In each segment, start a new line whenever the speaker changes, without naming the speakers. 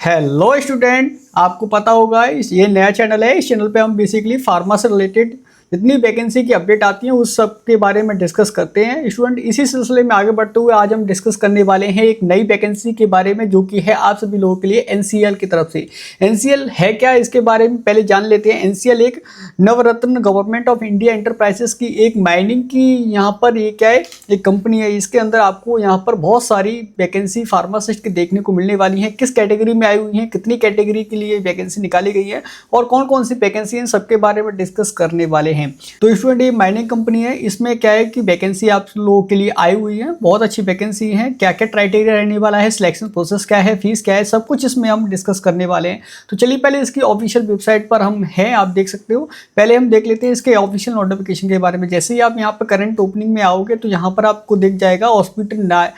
Hello student, आपको पता होगा ये नया चैनल है। इस चैनल पे हम बेसिकली फार्मा से रिलेटेड जितनी वैकेंसी की अपडेट आती है उस सब के बारे में डिस्कस करते हैं। स्टूडेंट, इसी सिलसिले में आगे बढ़ते हुए आज हम डिस्कस करने वाले हैं एक नई वैकेंसी के बारे में, जो कि है आप सभी लोगों के लिए एनसीएल की तरफ से। एनसीएल है क्या, इसके बारे में पहले जान लेते हैं। एनसीएल एक नवरत्न गवर्नमेंट ऑफ इंडिया एंटरप्राइजेस की एक माइनिंग की यहाँ पर ये क्या है, एक कंपनी है। इसके अंदर आपको यहाँ पर बहुत सारी वैकेंसी फार्मासिस्ट की देखने को मिलने वाली है। किस कैटेगरी में आई हुई है, कितनी कैटेगरी के लिए वैकेंसी निकाली गई है और कौन कौन सी वैकेंसी है, सबके बारे में डिस्कस करने वाले हैं। तो स्टूडेंट, ये माइनिंग कंपनी है। इसमें क्या है कि वैकेंसी आप लोगों के लिए आई हुई है, बहुत अच्छी वैकेंसी है। क्या क्या क्राइटेरिया रहने वाला है, सिलेक्शन प्रोसेस क्या है, फीस क्या है, सब कुछ इसमें हम डिस्कस करने वाले हैं। तो चलिए पहले इसकी ऑफिशियल वेबसाइट पर हम हैं, आप देख सकते हो। पहले हम देख लेते हैं इसके ऑफिशियल नोटिफिकेशन के बारे में। जैसे ही आप यहाँ पर करंट ओपनिंग में आओगे तो यहाँ पर आपको दिख जाएगा हॉस्पिटल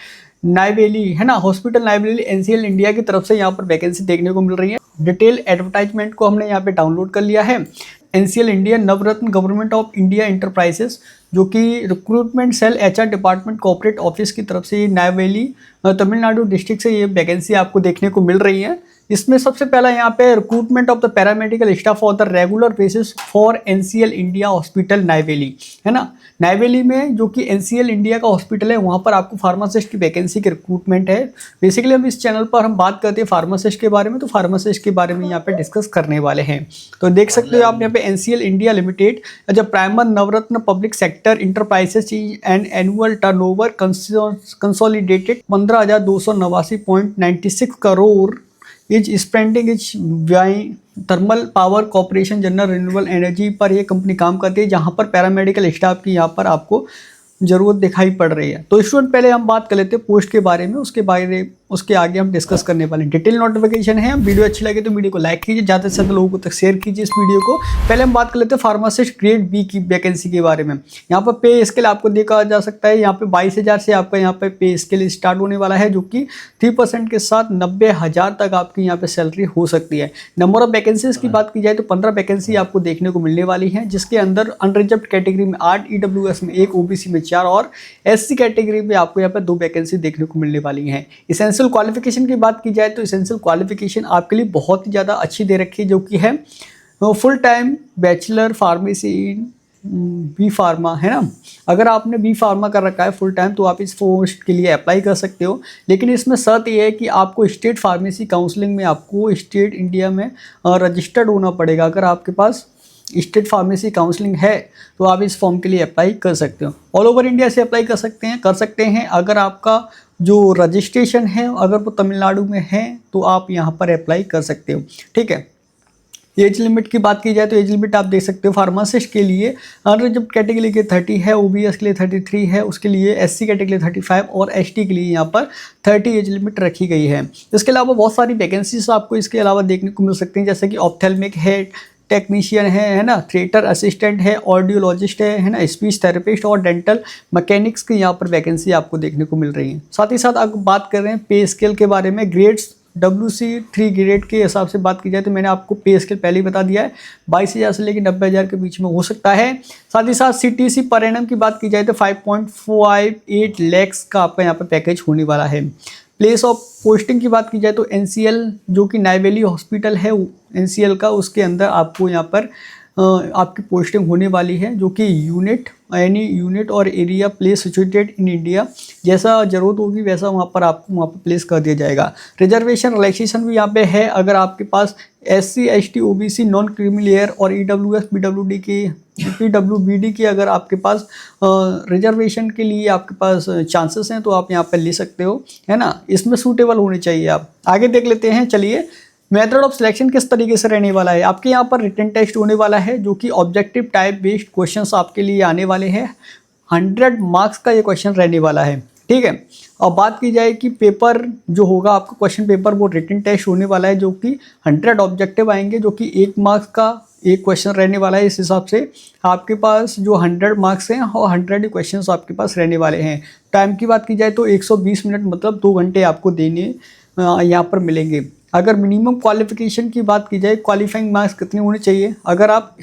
नायवेली, है ना, हॉस्पिटल नायवेली एनसीएल इंडिया की तरफ से यहाँ पर वैकेंसी देखने को मिल रही है। डिटेल एडवर्टाइजमेंट को हमने यहाँ पे डाउनलोड कर लिया है। NCL India Navratna government of India enterprises, जो कि recruitment cell HR department corporate office की तरफ से ये नायवेली तमिलनाडु डिस्ट्रिक्ट से ये वैकेंसी आपको देखने को मिल रही है। इसमें सबसे पहला यहाँ पे recruitment of the paramedical staff for the regular basis for NCL India hospital Neyveli, है ना। नायवेली में जो कि एनसीएल इंडिया का हॉस्पिटल है, वहाँ पर आपको फार्मासिस्ट की वैकेंसी की रिक्रूटमेंट है। बेसिकली हम इस चैनल पर हम बात करते हैं फार्मासिस्ट के बारे में, तो फार्मासिस्ट के बारे में यहाँ पे डिस्कस करने वाले हैं। तो देख सकते हो आप यहाँ पे NCL India limited as primer Navratna public sector enterprises and annual turnover consolidated 15,289.96 crore is spending is thermal power corporation general renewable energy पर ये कंपनी काम करती है, जहाँ पर पैरामेडिकल स्टाफ की यहाँ पर आपको जरूरत दिखाई पड़ रही है। तो स्टूडेंट, पहले हम बात कर लेते हैं पोस्ट के बारे में, उसके आगे हम डिस्कस करने वाले हैं। डिटेल नोटिफिकेशन है। वीडियो अच्छी लगे तो वीडियो को लाइक कीजिए, ज़्यादा से ज़्यादा लोगों तक शेयर कीजिए इस वीडियो को। पहले हम बात कर लेते हैं फार्मासिस्ट ग्रेड बी की वैकेंसी के बारे में। यहाँ पर पे स्केल आपको देखा जा सकता है। यहाँ पे 22,000 से आपका यहाँ पे पे स्केल स्टार्ट होने वाला है, जो कि 3% के साथ 90,000 तक आपकी यहाँ पे सैलरी हो सकती है। नंबर ऑफ वैकेंसीज की बात की जाए तो 15 वैकेंसी आपको देखने को मिलने वाली है, जिसके अंदर अनरिजर्व्ड कैटेगरी में 8, ईडब्ल्यूएस में 1, ओबीसी में 4 और एससी कैटेगरी में आपको यहाँ पे 2 वैकेंसी देखने को मिलने वाली है। इसेंशियल क्वालिफिकेशन की बात की जाए तो इसेंशियल क्वालिफिकेशन आपके लिए बहुत ही ज़्यादा अच्छी दे रखी है, जो कि है full time bachelor pharmacy in B pharma, है ना। अगर आपने बी फार्मा कर रखा है फुल टाइम तो आप इस पोस्ट के लिए अप्लाई कर सकते हो। लेकिन इसमें शर्त यह है कि आपको स्टेट फार्मेसी काउंसलिंग में आपको स्टेट इंडिया में रजिस्टर्ड होना पड़ेगा। अगर आपके पास स्टेट फार्मेसी काउंसलिंग है तो आप इस फॉर्म के लिए अप्लाई कर सकते हो। ऑल ओवर इंडिया से अप्लाई कर सकते हैं। अगर आपका जो रजिस्ट्रेशन है अगर वो तमिलनाडु में है तो आप यहाँ पर अप्लाई कर सकते हो, ठीक है। एज लिमिट की बात की जाए तो एज लिमिट आप देख सकते हो फार्मासिस्ट के लिए अनरिजर्व्ड कैटेगरी के 30 है, ओबीएस के लिए 33 है, उसके लिए एससी कैटेगरी 35 और एसटी के लिए यहाँ पर 30 एज लिमिट रखी गई है। इसके अलावा बहुत सारी वैकेंसीज आपको इसके अलावा देखने को मिल सकती हैं, जैसे कि ऑप्थेल्मिक है, टेक्नीशियन है ना, थिएटर असिस्टेंट है, ऑडियोलॉजिस्ट है ना, स्पीच थेरेपिस्ट और डेंटल मैकेनिक्स की यहाँ पर वैकेंसी आपको देखने को मिल रही है। साथ ही साथ अगर बात कर रहे हैं पे स्केल के बारे में, ग्रेड्स WC3 ग्रेड के हिसाब से बात की जाए तो मैंने आपको पे स्केल पहले ही बता दिया है, 22,000 से लेकर 90,000 के बीच में हो सकता है। साथ ही साथ CTC पर एनम की बात की जाए तो 5.58 लैक्स का आपका यहाँ पर पैकेज होने वाला है। प्लेस ऑफ पोस्टिंग की बात की जाए तो एनसीएल जो कि नायवेली हॉस्पिटल है एनसीएल का, उसके अंदर आपको यहाँ पर आपकी पोस्टिंग होने वाली है, जो कि एनी यूनिट और area place situated in India, जैसा ज़रूरत होगी वैसा वहाँ पर प्लेस कर दिया जाएगा। रिजर्वेशन रिलैक्सेशन भी यहाँ पे है। अगर आपके पास SC ST OBC non creamy layer और EWS PWBD की अगर आपके पास रिजर्वेशन के लिए आपके पास चांसेस हैं तो आप यहाँ पर ले सकते हो, है ना। इसमें सूटेबल होने चाहिए आप। आगे देख लेते हैं, चलिए। मेथड ऑफ सिलेक्शन किस तरीके से रहने वाला है। आपके यहाँ पर रिटन टेस्ट होने वाला है, जो कि ऑब्जेक्टिव टाइप बेस्ड क्वेश्चंस आपके लिए आने वाले हैं। 100 मार्क्स का ये क्वेश्चन रहने वाला है, ठीक है। और बात की जाए कि पेपर जो होगा आपका क्वेश्चन पेपर, वो रिटन टेस्ट होने वाला है, जो कि 100 ऑब्जेक्टिव आएंगे, जो कि 1 मार्क्स का एक क्वेश्चन रहने वाला है। इस हिसाब से आपके पास जो 100 मार्क्स हैं और 100 क्वेश्चन आपके पास रहने वाले हैं। टाइम की बात की जाए तो 120 मिनट मतलब 2 घंटे आपको देने यहाँ पर मिलेंगे। अगर मिनिमम क्वालिफिकेशन की बात की जाए, क्वालिफाइंग मार्क्स कितने होने चाहिए, अगर आप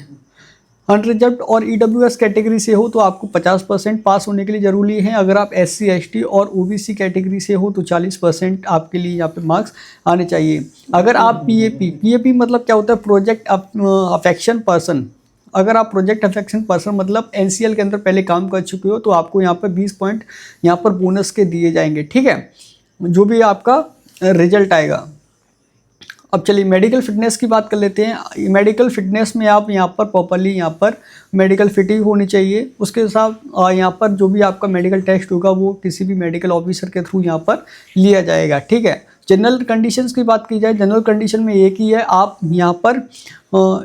अनरिजर्व्ड और ईडब्ल्यूएस कैटेगरी से हो तो आपको 50% पास होने के लिए जरूरी है। अगर आप एससी एसटी और ओबीसी कैटेगरी से हो तो 40% आपके लिए यहाँ पे मार्क्स आने चाहिए। अगर आप पीएपी मतलब क्या होता है, प्रोजेक्ट अफेक्शन पर्सन, अगर आप प्रोजेक्ट अफेक्शन पर्सन मतलब एनसीएल के अंदर पहले काम कर चुके हो तो आपको यहाँ पर 20 पॉइंट यहाँ पर बोनस के दिए जाएंगे, ठीक है, जो भी आपका रिजल्ट आएगा। अब चलिए मेडिकल फिटनेस की बात कर लेते हैं। मेडिकल फिटनेस में आप यहाँ पर प्रॉपरली यहाँ पर मेडिकल फिटिंग होनी चाहिए। उसके साथ यहाँ पर जो भी आपका मेडिकल टेस्ट होगा वो किसी भी मेडिकल ऑफिसर के थ्रू यहाँ पर लिया जाएगा, ठीक है। जनरल कंडीशंस की बात की जाए, जनरल कंडीशन में एक ही है, आप यहाँ पर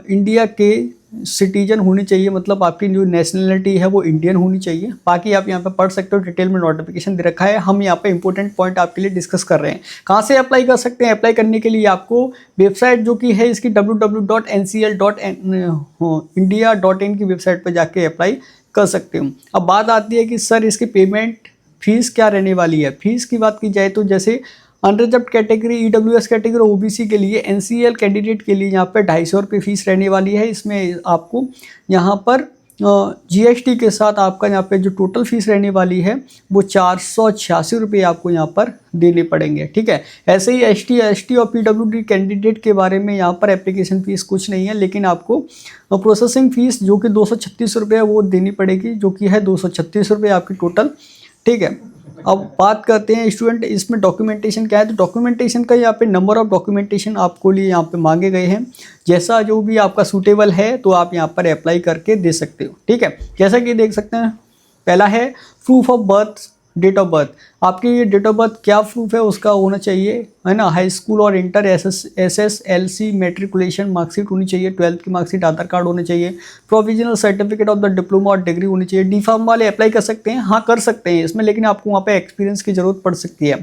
इंडिया के सिटीजन होनी चाहिए, मतलब आपकी जो नेशनलिटी है वो इंडियन होनी चाहिए। बाकी आप यहाँ पे पढ़ सकते हो, डिटेल में नोटिफिकेशन दे रखा है। हम यहाँ पे इंपॉर्टेंट पॉइंट आपके लिए डिस्कस कर रहे हैं। कहाँ से अप्लाई कर सकते हैं? अप्लाई करने के लिए आपको वेबसाइट जो कि है इसकी www.ncl.india.in की वेबसाइट पर जाके अप्लाई कर सकते हो। अब बात आती है कि सर इसकी पेमेंट फीस क्या रहने वाली है। फीस की बात की जाए तो जैसे unreserved category, EWS category, OBC के लिए, एनसीएल कैंडिडेट के लिए यहाँ पर 250 रुपये फीस रहने वाली है। इसमें आपको यहाँ पर जीएसटी के साथ आपका यहाँ पे जो टोटल फीस रहने वाली है वो 486 रुपये आपको यहाँ पर देने पड़ेंगे, ठीक है। ऐसे ही एसटी और पीडब्ल्यूडी कैंडिडेट के बारे में यहाँ पर एप्लीकेशन फ़ीस कुछ नहीं है, लेकिन आपको प्रोसेसिंग फ़ीस जो कि 236 रुपये है वो देनी पड़ेगी, जो कि है 236 रुपये आपकी टोटल, ठीक है। अब बात करते हैं स्टूडेंट इसमें डॉक्यूमेंटेशन क्या है। तो डॉक्यूमेंटेशन का यहाँ पे नंबर ऑफ डॉक्यूमेंटेशन आपको लिए यहाँ पे मांगे गए हैं। जैसा जो भी आपका सूटेबल है तो आप यहाँ पर अप्लाई करके दे सकते हो, ठीक है। जैसा कि देख सकते हैं, पहला है proof of birth, date of birth. आपकी ये डेट ऑफ बर्थ क्या प्रूफ है उसका होना चाहिए, है ना। हाई स्कूल और इंटर SSLC मैट्रिकुलेशन मार्कशीट होनी चाहिए, 12th की मार्कशीट, आधार कार्ड होने चाहिए, provisional certificate of the diploma और डिग्री होनी चाहिए। डी फार्म वाले अप्लाई कर सकते हैं, हाँ कर सकते हैं इसमें, लेकिन आपको वहाँ पे एक्सपीरियंस की जरूरत पड़ सकती है।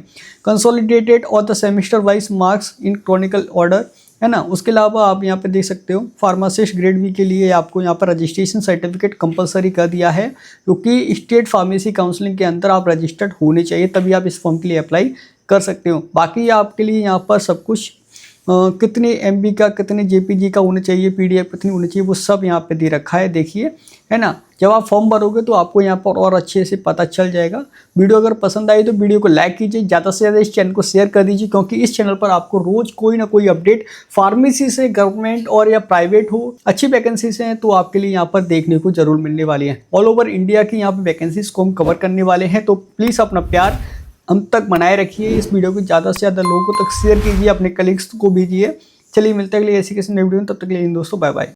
कंसोलिडेटेड और the semester wise marks in Chronicle order, है ना। उसके अलावा आप यहाँ पे देख सकते हो फार्मासिस्ट ग्रेड बी के लिए आपको यहाँ पर रजिस्ट्रेशन सर्टिफिकेट कंपलसरी कर दिया है, क्योंकि स्टेट फार्मेसी काउंसलिंग के अंदर आप रजिस्टर्ड होने चाहिए, तभी आप इस फॉर्म के लिए अप्लाई कर सकते हो। बाकी आपके लिए यहाँ पर सब कुछ कितने MB का, कितने JPG का होना चाहिए, PDF कितनी होनी चाहिए, वो सब यहाँ पे दे रखा है, देखिए, है ना। जब आप फॉर्म भरोगे तो आपको यहाँ पर और अच्छे से पता चल जाएगा। वीडियो अगर पसंद आई तो वीडियो को लाइक कीजिए, ज़्यादा से ज़्यादा इस चैनल को शेयर कर दीजिए, क्योंकि इस चैनल पर आपको रोज़ कोई ना कोई अपडेट फार्मेसी से, गवर्नमेंट और या प्राइवेट हो, अच्छी वैकेंसीज हैं तो आपके लिए यहाँ पर देखने को जरूर मिलने वाली है। ऑल ओवर इंडिया की यहाँ पर वैकेंसीज को हम कवर करने वाले हैं, तो प्लीज़ अपना प्यार हम तक बनाए रखिए। इस वीडियो को ज़्यादा से ज़्यादा लोगों तक शेयर कीजिए, अपने कलीग्स को भेजिए। चलिए मिलते हैं अगली ऐसी किसी नई वीडियो में, तब तक के लिए दोस्तों बाय बाय।